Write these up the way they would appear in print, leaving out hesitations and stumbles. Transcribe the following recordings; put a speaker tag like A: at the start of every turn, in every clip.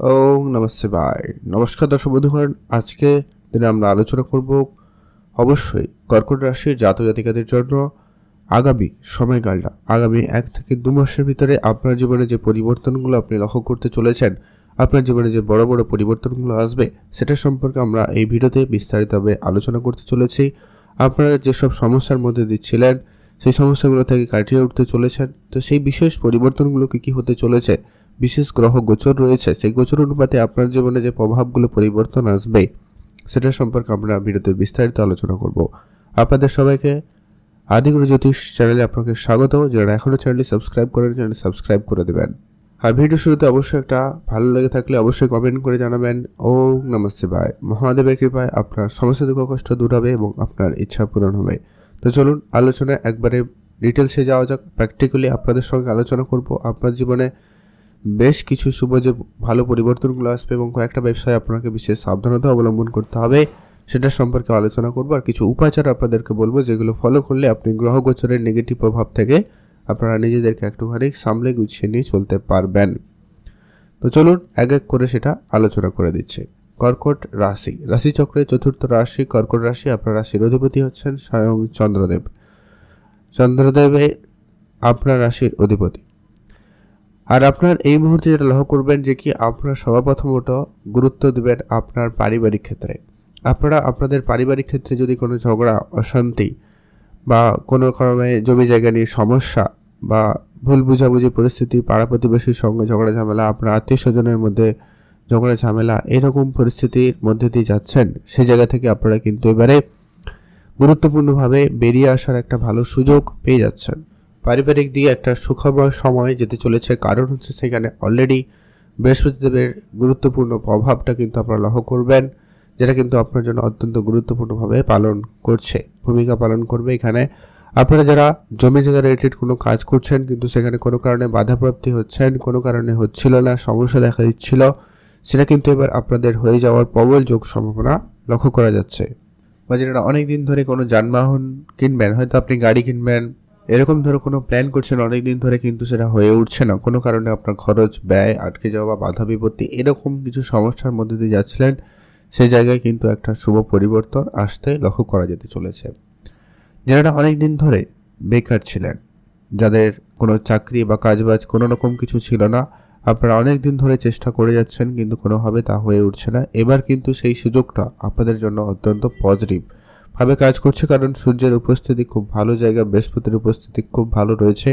A: ওম নমঃ শিবায়। নমস্কার দর্শক বন্ধুগণ, আজকে দিনে আমরা আলোচনা করব অবশ্যই কর্কট রাশির জাতক জাতিকাদের জন্য আগামী সময়কালটা, আগামী 1 থেকে 2 মাসের ভিতরে আপনার জীবনে যে পরিবর্তনগুলো আপনি লক্ষ্য করতে চলেছেন, আপনার জীবনে যে বড় বড় পরিবর্তনগুলো আসবে, সেটা সম্পর্কে আমরা এই ভিডিওতে বিস্তারিতভাবে আলোচনা করতে চলেছি। আপনারা যেসব সমস্যার মধ্যে দিয়ে ছিলেন, সেই সমস্যাগুলো থেকে কাটিয়ে উঠতে চলেছেন। তো সেই বিশেষ পরিবর্তনগুলো কী হতে চলেছে, বিশেষ গ্রহ গোচর রয়েছে, সেই গোচর অনুপাতে আপনার জীবনে যে প্রভাবগুলো পরিবর্তন আসবে, সেটা সম্পর্কে আমরা ভিডিওতে বিস্তারিত আলোচনা করব। আপনাদের সবাইকে আদিগুরু জ্যোতিষ চ্যানেলে আপনাকে স্বাগত। যারা এখনও চ্যানেলটি সাবস্ক্রাইব করেন, চ্যানেল সাবস্ক্রাইব করে দেবেন। আর ভিডিও শুরুতে অবশ্যই একটা ভালো লেগে থাকলে অবশ্যই কমেন্ট করে জানাবেন। ওম নমঃ শিবায়। মহাদেবের কৃপায় আপনার সমস্ত দুঃখ কষ্ট দূর হবে এবং আপনার ইচ্ছা পূরণ হবে। তো চলুন আলোচনায় একবারে ডিটেলসে যাওয়া যাক। প্র্যাকটিক্যালি আপনাদের সঙ্গে আলোচনা করব আপনার জীবনে বেশ কিছু শুভ যে ভালো পরিবর্তনগুলো আসবে এবং কয়েকটা ব্যবসায় আপনাকে বিশেষ সাবধানতা অবলম্বন করতে হবে, সেটা সম্পর্কে আলোচনা করব। আর কিছু উপাচার আপনাদেরকে বলবো, যেগুলো ফলো করলে আপনি গ্রহ গোচরের নেগেটিভ প্রভাব থেকে আপনারা নিজেদেরকে একটুখানি সামলে গুছিয়ে নিয়ে চলতে পারবেন। তো চলুন এক এক করে সেটা আলোচনা করে দিচ্ছি। কর্কট রাশি, রাশিচক্রের চতুর্থ রাশি কর্কট রাশি। আপনার রাশির অধিপতি হচ্ছেন স্বয়ং চন্দ্রদেব। চন্দ্রদেবে আপনার রাশির অধিপতি। আর আপনার এই মুহূর্তে যেটা লক্ষ্য করবেন যে কি আপনার সর্বপ্রথমত গুরুত্ব দেবেন আপনার পারিবারিক ক্ষেত্রে। আপনারা আপনাদের পারিবারিক ক্ষেত্রে যদি কোনো ঝগড়া, অশান্তি বা কোনো কারণে জমি জায়গা নিয়ে সমস্যা বা ভুল বুঝাবুঝি পরিস্থিতি, পাড়া প্রতিবেশীর সঙ্গে ঝগড়া ঝামেলা, আপনার আত্মীয় স্বজনের মধ্যে ঝগড়া ঝামেলা, এরকম পরিস্থিতির মধ্যে দিয়ে যাচ্ছেন, সেই জায়গা থেকে আপনারা কিন্তু এবারে গুরুত্বপূর্ণভাবে বেরিয়ে আসার একটা ভালো সুযোগ পেয়ে যাচ্ছেন। পারিবারিক দিকে একটা সুখময় সময় যেতে চলেছে, কারণ হচ্ছে সেখানে অলরেডি বৃহস্পতিদেবের গুরুত্বপূর্ণ প্রভাবটা কিন্তু আপনারা লক্ষ্য করবেন, যেটা কিন্তু আপনার জন্য অত্যন্ত গুরুত্বপূর্ণভাবে ভূমিকা পালন করবে। এখানে আপনারা যারা জমি জায়গা রিলেটেড কোনো কাজ করছেন কিন্তু সেখানে কোনো কারণে বাধাপ্রাপ্তি হচ্ছেন, কোনো কারণে হচ্ছিল না, সমস্যা দেখা দিচ্ছিল, সেটা কিন্তু এবার আপনাদের হয়ে যাওয়ার প্রবল যোগ সম্ভাবনা লক্ষ্য করা যাচ্ছে। বা যারা অনেক দিন ধরে কোনো যানবাহন কিনবেন, হয়তো আপনি গাড়ি কিনবেন, এরকম ধরে কোনো প্ল্যান করছেন অনেক দিন ধরে, কিন্তু সেটা হয়ে উঠছে না, কোনো কারণে আপনার খরচ, ব্যয় আটকে যাওয়া বা বাধা বিপত্তি, এরকম কিছু সমস্যার মধ্যে দিয়ে যাচ্ছিলেন, সেই জায়গায় কিন্তু একটা শুভ পরিবর্তন আসতে লক্ষ্য করা যেতে চলেছে। যারা অনেক দিন ধরে বেকার ছিলেন, যাদের কোনো চাকরি বা কাজবাজ কোনো রকম কিছু ছিল না, আপনারা অনেক দিন ধরে চেষ্টা করে যাচ্ছেন কিন্তু কোনোভাবে তা হয়ে উঠছে না, এবার কিন্তু সেই সুযোগটা আপনাদের জন্য অত্যন্ত পজিটিভ ভাবে কাজ করছে। কারণ সূর্যের উপস্থিতি খুব ভালো জায়গা, বৃহস্পতির উপস্থিতি খুব ভালো রয়েছে,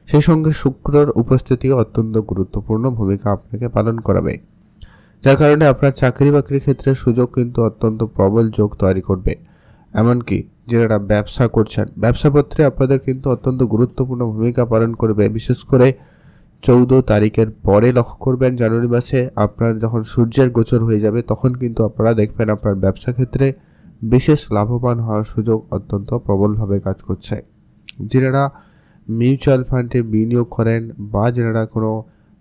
A: সেই সঙ্গে শুক্রের উপস্থিতিও অত্যন্ত গুরুত্বপূর্ণ ভূমিকা আপনাকে পালন করাবে, যার কারণে আপনার চাকরি বাকরির ক্ষেত্রে সুযোগ কিন্তু অত্যন্ত প্রবল যোগ তৈরি করবে। এমনকি যারা ব্যবসা করছেন, ব্যবসাপত্রে আপনাদের কিন্তু অত্যন্ত গুরুত্বপূর্ণ ভূমিকা পালন করবে। বিশেষ করে 14 তারিখের পরে লক্ষ্য করবেন, জানুয়ারি মাসে আপনার যখন সূর্যের গোচর হয়ে যাবে, তখন কিন্তু আপনারা দেখবেন আপনার ব্যবসা ক্ষেত্রে বিশেষ লাভবান হওয়ার সুযোগ অত্যন্ত প্রবলভাবে কাজ করছে। যারা মিউচুয়াল ফান্ডে বিনিয়োগ করেন বা যারা কোনো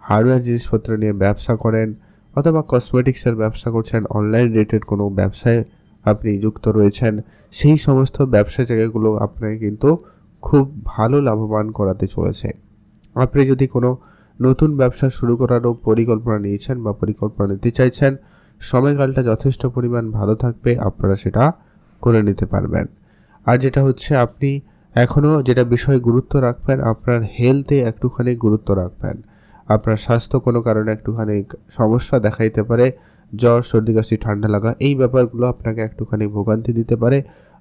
A: হার্ডওয়্যার জিনিসপত্র নিয়ে ব্যবসা করেন অথবা কসমেটিক্সের ব্যবসা করছেন, অনলাইন রিলেটেড কোনো ব্যবসায় আপনি যুক্ত রয়েছেন, সেই সমস্ত ব্যবসা জায়গাগুলো আপনাকে কিন্তু খুব ভালো লাভবান করাতে চলেছে। আপনি যদি কোনো নতুন ব্যবসা শুরু করারও পরিকল্পনা নিয়েছেন বা পরিকল্পনা নিতে চাইছেন, সময়কালটা যথেষ্ট পরিমাণ ভালো থাকবে, আপনারা সেটা করে নিতে পারবেন। আর যেটা হচ্ছে, আপনি এখনও যেটা বিষয়ে গুরুত্ব রাখবেন, আপনার হেলথে একটুখানি গুরুত্ব রাখবেন। আপনার স্বাস্থ্য কোনো কারণে একটুখানি সমস্যা দেখা দিতে পারে, জ্বর, সর্দি, কাশি, ঠান্ডা লাগা, এই ব্যাপারগুলো আপনাকে একটুখানি ভোগান্তি দিতে পারে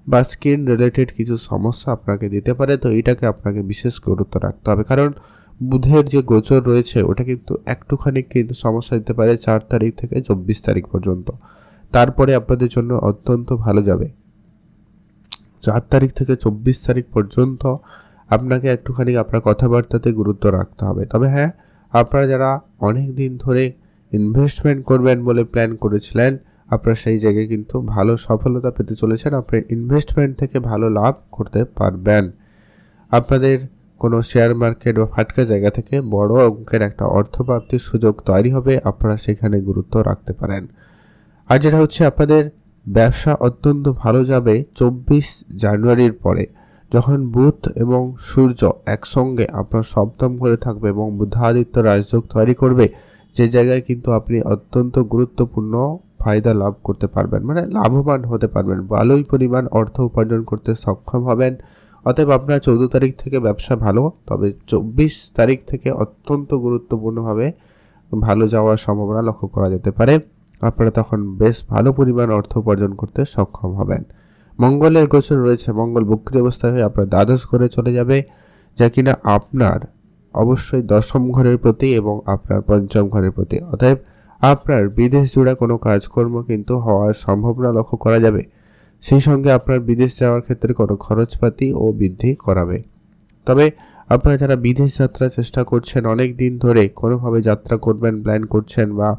A: বা স্কিন রিলেটেড কিছু সমস্যা আপনাকে দিতে পারে। তো এটাকে আপনাকে বিশেষ গুরুত্ব রাখতে হবে, কারণ বুধের যে গোচর রয়েছে ওটা কিন্তু একটুখানি কিন্তু সমস্যা দিতে পারে 4 তারিখ থেকে 24 তারিখ পর্যন্ত। তারপরে আপনাদের জন্য অত্যন্ত ভালো যাবে। 4 তারিখ থেকে 24 তারিখ পর্যন্ত আপনাকে একটুখানি আপনার কথাবার্তাতে গুরুত্ব রাখতে হবে। তবে হ্যাঁ, আপনারা যারা অনেক দিন ধরে ইনভেস্টমেন্ট করবেন বলে প্ল্যান করেছিলেন, আপনারা সেই জায়গায় কিন্তু ভালো সফলতা পেতে চলেছেন, আপনার ইনভেস্টমেন্ট থেকে ভালো লাভ করতে পারবেন। আপনাদের কোনো শেয়ার মার্কেট বা ফাটকা জায়গা থেকে বড় অঙ্কের একটা অর্থপ্রাপ্তির সুযোগ তৈরি হবে, আপনারা সেখানে গুরুত্ব রাখতে পারেন। আর যেটা হচ্ছে, আপনাদের ব্যবসা অত্যন্ত ভালো যাবে 24 জানুয়ারির পরে, যখন বুধ এবং সূর্য একসঙ্গে আপনার সপ্তম করে থাকবে এবং বুধাদিত্য রাজযোগ তৈরি করবে, যে জায়গায় কিন্তু আপনি অত্যন্ত গুরুত্বপূর্ণ ফায়দা লাভ করতে পারবেন, মানে লাভবান হতে পারবেন, ভালোই পরিমাণ অর্থ উপার্জন করতে সক্ষম হবেন। অতএব আপনার 14 তারিখ থেকে ব্যবসা ভালো, তবে 24 তারিখ থেকে অত্যন্ত গুরুত্বপূর্ণভাবে ভালো যাওয়ার সম্ভাবনা লক্ষ্য করা যেতে পারে। আপনারা তখন বেশ ভালো পরিমাণ অর্থ উপার্জন করতে সক্ষম হবেন। মঙ্গলের গোচর রয়েছে, মঙ্গল বক্রী অবস্থায় হয়ে আপনার দ্বাদশ ঘরে চলে যাবে, যা কিনা আপনার অবশ্যই দশম ঘরের প্রতি এবং আপনার পঞ্চম ঘরের প্রতি। অতএব আপনার বিদেশ জোড়া কোনো কাজকর্ম কিন্তু হওয়ার সম্ভাবনা লক্ষ্য করা যাবে। সেই সঙ্গে আপনার বিদেশ যাওয়ার ক্ষেত্রে কোনো খরচপাতি ও বৃদ্ধি করাবে। তবে আপনারা যারা বিদেশ যাত্রার চেষ্টা করছেন, অনেক দিন ধরে কোনোভাবে যাত্রা করবেন প্ল্যান করছেন বা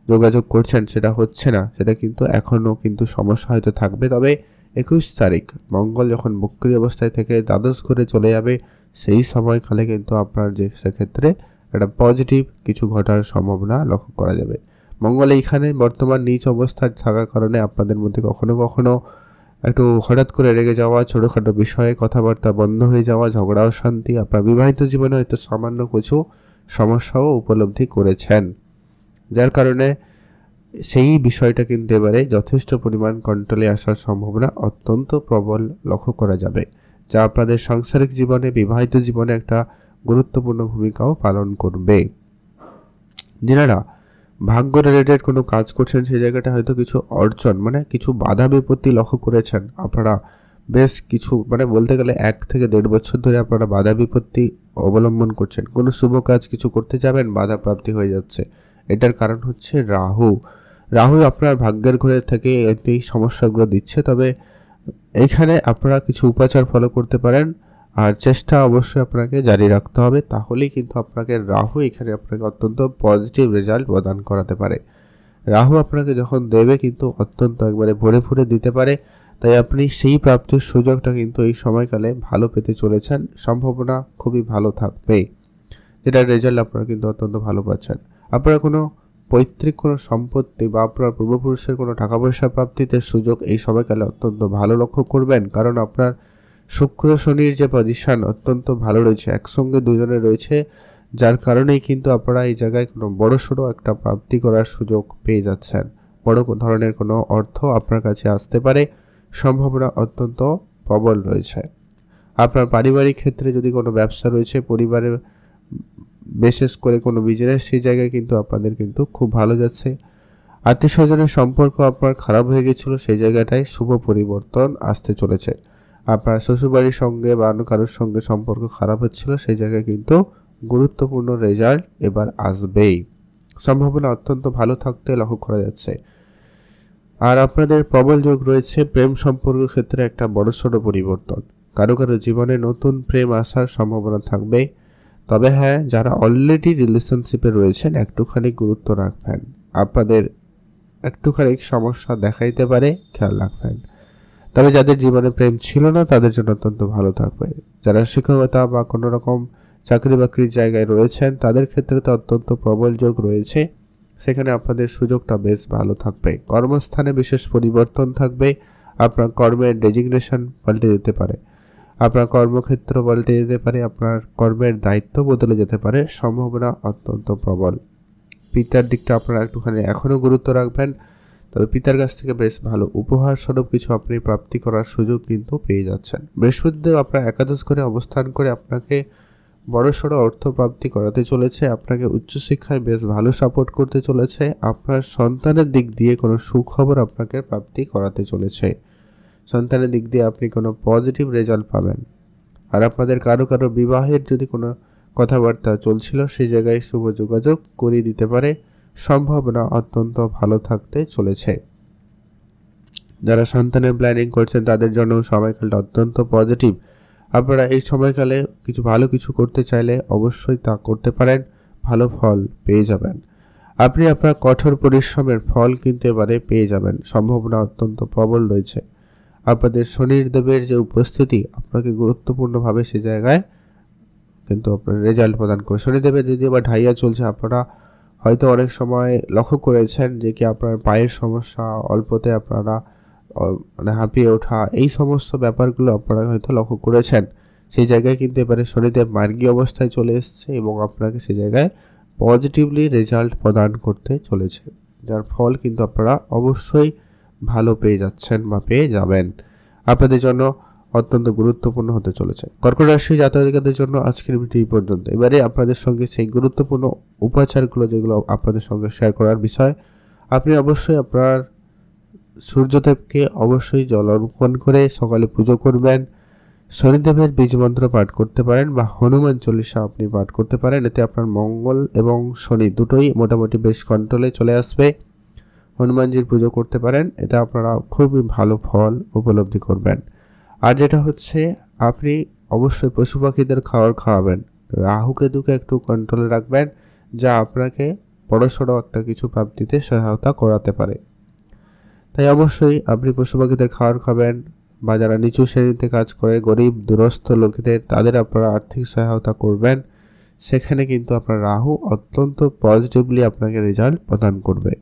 A: যোগাযোগ করছেন, সেটা হচ্ছে না, সেটা কিন্তু এখনও কিন্তু সমস্যা হয়তো থাকবে। তবে 21 তারিখ মঙ্গল যখন বক্রী অবস্থায় থেকে দ্বাদশ ঘরে চলে যাবে, সেই সময়কালে কিন্তু আপনার যে সেক্ষেত্রে একটা পজিটিভ কিছু ঘটার সম্ভাবনা লক্ষ্য করা যাবে। মঙ্গল এইখানে বর্তমান নিচ অবস্থায় থাকার কারণে আপনাদের মধ্যে কখনো কখনো একটু হঠাৎ করে রেগে যাওয়া, ছোটোখাটো বিষয়ে কথাবার্তা বন্ধ হয়ে যাওয়া, ঝগড়া অশান্তি, আপনার বিবাহিত জীবনে হয়তো সামান্য কিছু সমস্যাও উপলব্ধি করেছেন, যার কারণে সেই বিষয়টা কিন্তু এবারে যথেষ্ট পরিমাণ কন্ট্রোলে আসার সম্ভাবনা অত্যন্ত প্রবল লক্ষ্য করা যাবে, যা আপনাদের সাংসারিক জীবনে, বিবাহিত জীবনে একটা গুরুত্বপূর্ণ ভূমিকাও পালন করবে। যারা ভাগ্য রিলেটেড কোনো কাজ করছেন, সেই জায়গাটা হয়তো কিছু অর্জন, মানে কিছু বাধা বিপত্তি লক্ষ্য করেছেন আপনারা। বেশ কিছু, মানে বলতে গেলে 1 থেকে 1.5 বছর ধরে আপনারা বাধা বিপত্তি অবলম্বন করছেন। কোনো শুভ কাজ কিছু করতে যাবেন, বাধা প্রাপ্তি হয়ে যাচ্ছে। এটার কারণ হচ্ছে রাহু। রাহু আপনার ভাগ্যের ঘরে থেকে এই সমস্যাগুলো দিচ্ছে। তবে এখানে আপনারা কিছু উপাচার ফলো করতে পারেন, আর চেষ্টা অবশ্যই আপনাকে জারি রাখতে হবে, তাহলেই কিন্তু আপনাকে রাহু এখানে আপনাকে অত্যন্ত পজিটিভ রেজাল্ট প্রদান করাতে পারে। রাহু আপনাকে যখন দেবে কিন্তু অত্যন্ত একবারে ভরে ভরে দিতে পারে, তাই আপনি সেই প্রাপ্তির সুযোগটা কিন্তু এই সময়কালে ভালো পেতে চলেছেন, সম্ভাবনা খুবই ভালো থাকবে, যেটার রেজাল্ট আপনারা কিন্তু অত্যন্ত ভালো পাচ্ছেন। আপনারা কোনো পৈতৃক কোনো সম্পত্তি বা আপনার পূর্বপুরুষের কোনো টাকা পয়সা প্রাপ্তিতে সুযোগ এই সময়কালে অত্যন্ত ভালো লক্ষ্য করবেন, কারণ আপনার শুক্র শনির যে পজিশন অত্যন্ত ভালো রয়েছে, একসঙ্গে দুজনে রয়েছে, যার কারণেই কিন্তু আপনারা এই জায়গায় কোনো বড়সড় একটা প্রাপ্তি করার সুযোগ পেয়ে যাচ্ছেন। বড় ধরনের কোনো অর্থ আপনার কাছে আসতে পারে, সম্ভাবনা অত্যন্ত প্রবল রয়েছে। আপনার পারিবারিক ক্ষেত্রে যদি কোনো ব্যবসা রয়েছে, পরিবারের বিশেষ করে কোনো বিজনেস, সেই জায়গায় কিন্তু আপনাদের কিন্তু খুব ভালো যাচ্ছে। আত্মীয় স্বজনের সম্পর্ক আপনার খারাপ হয়ে গেছিলো, সেই জায়গাটায় শুভ পরিবর্তন আসতে চলেছে। আপনার শ্বশুরবাড়ির সঙ্গে বা অন্য কারোর সঙ্গে সম্পর্ক খারাপ হচ্ছিল, সেই জায়গায় কিন্তু গুরুত্বপূর্ণ রেজাল্ট এবার আসবেই, সম্ভাবনা অত্যন্ত ভালো থাকতে লক্ষ্য করা যাচ্ছে। আর আপনাদের প্রবল যোগ রয়েছে প্রেম সম্পর্কের ক্ষেত্রে একটা বড়সড় পরিবর্তন, কারো কারো জীবনে নতুন প্রেম আসার সম্ভাবনা থাকবে। তবে হ্যাঁ, যারা অলরেডি রিলেশনশিপে রয়েছেন একটুখানি গুরুত্ব রাখবেন, আপনাদের একটুখানি সমস্যা দেখাইতে পারে, খেয়াল রাখবেন। তবে যাদের জীবনে প্রেম ছিল না তাদের জন্য অত্যন্ত ভালো থাকবে। যারা শিক্ষকতা বা কোনো রকম চাকরি বাকরির জায়গায় রয়েছেন তাদের ক্ষেত্রে তো অত্যন্ত প্রবল যোগ রয়েছে, সেখানে আপনাদের সুযোগটা বেশ ভালো থাকবে। কর্মস্থানে বিশেষ পরিবর্তন থাকবে, আপনার কর্মের ডেজিগনেশন পাল্টে যেতে পারে, আপনার কর্মক্ষেত্র পাল্টে যেতে পারে, আপনার কর্মের দায়িত্ব বদলে যেতে পারে, সম্ভাবনা অত্যন্ত প্রবল। পিতার দিকটা আপনারা একটুখানি এখনও গুরুত্ব রাখবেন, তবে পিতার কাছ থেকে বেশ ভালো উপহার স্বরূপ কিছু আপনি প্রাপ্তি করার সুযোগ কিন্তু পেয়ে যাচ্ছেন। বৃহস্পতিদেব আপনার একাদশ ঘরে অবস্থান করে আপনাকে বড়সড় অর্থ প্রাপ্তি করাতে চলেছে, আপনাকে উচ্চশিক্ষায় বেশ ভালো সাপোর্ট করতে চলেছে, আপনার সন্তানের দিক দিয়ে কোনো সুখবর আপনাকে প্রাপ্তি করাতে চলেছে, সন্তানের দিক দিয়ে আপনি কোনো পজিটিভ রেজাল্ট পাবেন। আর আপনাদের কারো কারো বিবাহের যদি কোনো কথাবার্তা চলছিল, সেই জায়গায় শুভ যোগাযোগ করিয়ে দিতে পারে, সম্ভাবনা অত্যন্ত ভালো থাকতে চলেছে। যারা সন্তানের প্ল্যানিং করছেন তাদের জন্য সময়কালটা অত্যন্ত পজিটিভ। আপনারা এই সময়কালে ভালো কিছু করতে চাইলে অবশ্যই তা করতে পারেন, ভালো ফল পেয়ে যাবেন। আপনি আপনার কঠোর পরিশ্রমের ফল কিন্তু এবারে পেয়ে যাবেন, সম্ভাবনা অত্যন্ত প্রবল রয়েছে। আপনাদের শনিদেবের যে উপস্থিতি আপনাকে গুরুত্বপূর্ণভাবে সে জায়গায় কিন্তু আপনার রেজাল্ট প্রদান করে। শনিদেবের যদি আবার ঢাইয়া চলছে, আপনারা হয়তো অনেক সময় লক্ষ্য করেছেন যে কি আপনার পায়ের সমস্যা, অল্পতে আপনারা মানে হাঁপিয়ে ওঠা, এই সমস্ত ব্যাপারগুলো আপনারা হয়তো লক্ষ্য করেছেন। সেই জায়গায় কিন্তু এবারে শনিদেব মার্গী অবস্থায় চলে এসছে এবং আপনাকে সেই জায়গায় পজিটিভলি রেজাল্ট প্রদান করতে চলেছে, যার ফল কিন্তু আপনারা অবশ্যই ভালো পেয়ে যাচ্ছেন বা পেয়ে যাবেন। আপনাদের জন্য অত্যন্ত গুরুত্বপূর্ণ হতে চলেছে। কর্কট রাশি জাতকদের জন্য আজকের ভিডিও এই পর্যন্ত। এবারে আপনাদের সঙ্গে সেই গুরুত্বপূর্ণ উপাচারগুলো যেগুলো আপনাদের সঙ্গে শেয়ার করার বিষয়। আপনি অবশ্যই আপনার সূর্যদেবকে অবশ্যই জল অর্পণ করে সকালে পুজো করবেন। শনিদেবের বীজ মন্ত্র পাঠ করতে পারেন বা হনুমান চল্লিশা আপনি পাঠ করতে পারেন। এতে আপনার মঙ্গল এবং শনি দুটোই মোটামুটি বেশ কন্ট্রোলে চলে আসবে। হনুমানজির পুজো করতে পারেন, এতে আপনারা খুবই ভালো ফল উপলব্ধি করবেন। আর যেটা হচ্ছে, আপনি অবশ্যই পশু পাখিদের খাবার খাওয়াবেন। রাহু কেতুকে একটু কন্ট্রোলে রাখবেন, যা আপনাকে বড়সড় একটা কিছু প্রাপ্তিতে সহায়তা করাতে পারে। তাই অবশ্যই আপনি পশু পাখিদের খাবার খাবেন, বা যারা নিচু শ্রেণীতে কাজ করে গরিব দুরস্থ লোকেদের, তাদের আপনারা আর্থিক সহায়তা করবেন। সেখানে কিন্তু আপনার রাহু অত্যন্ত পজিটিভলি আপনাকে রেজাল্ট প্রদান করবে।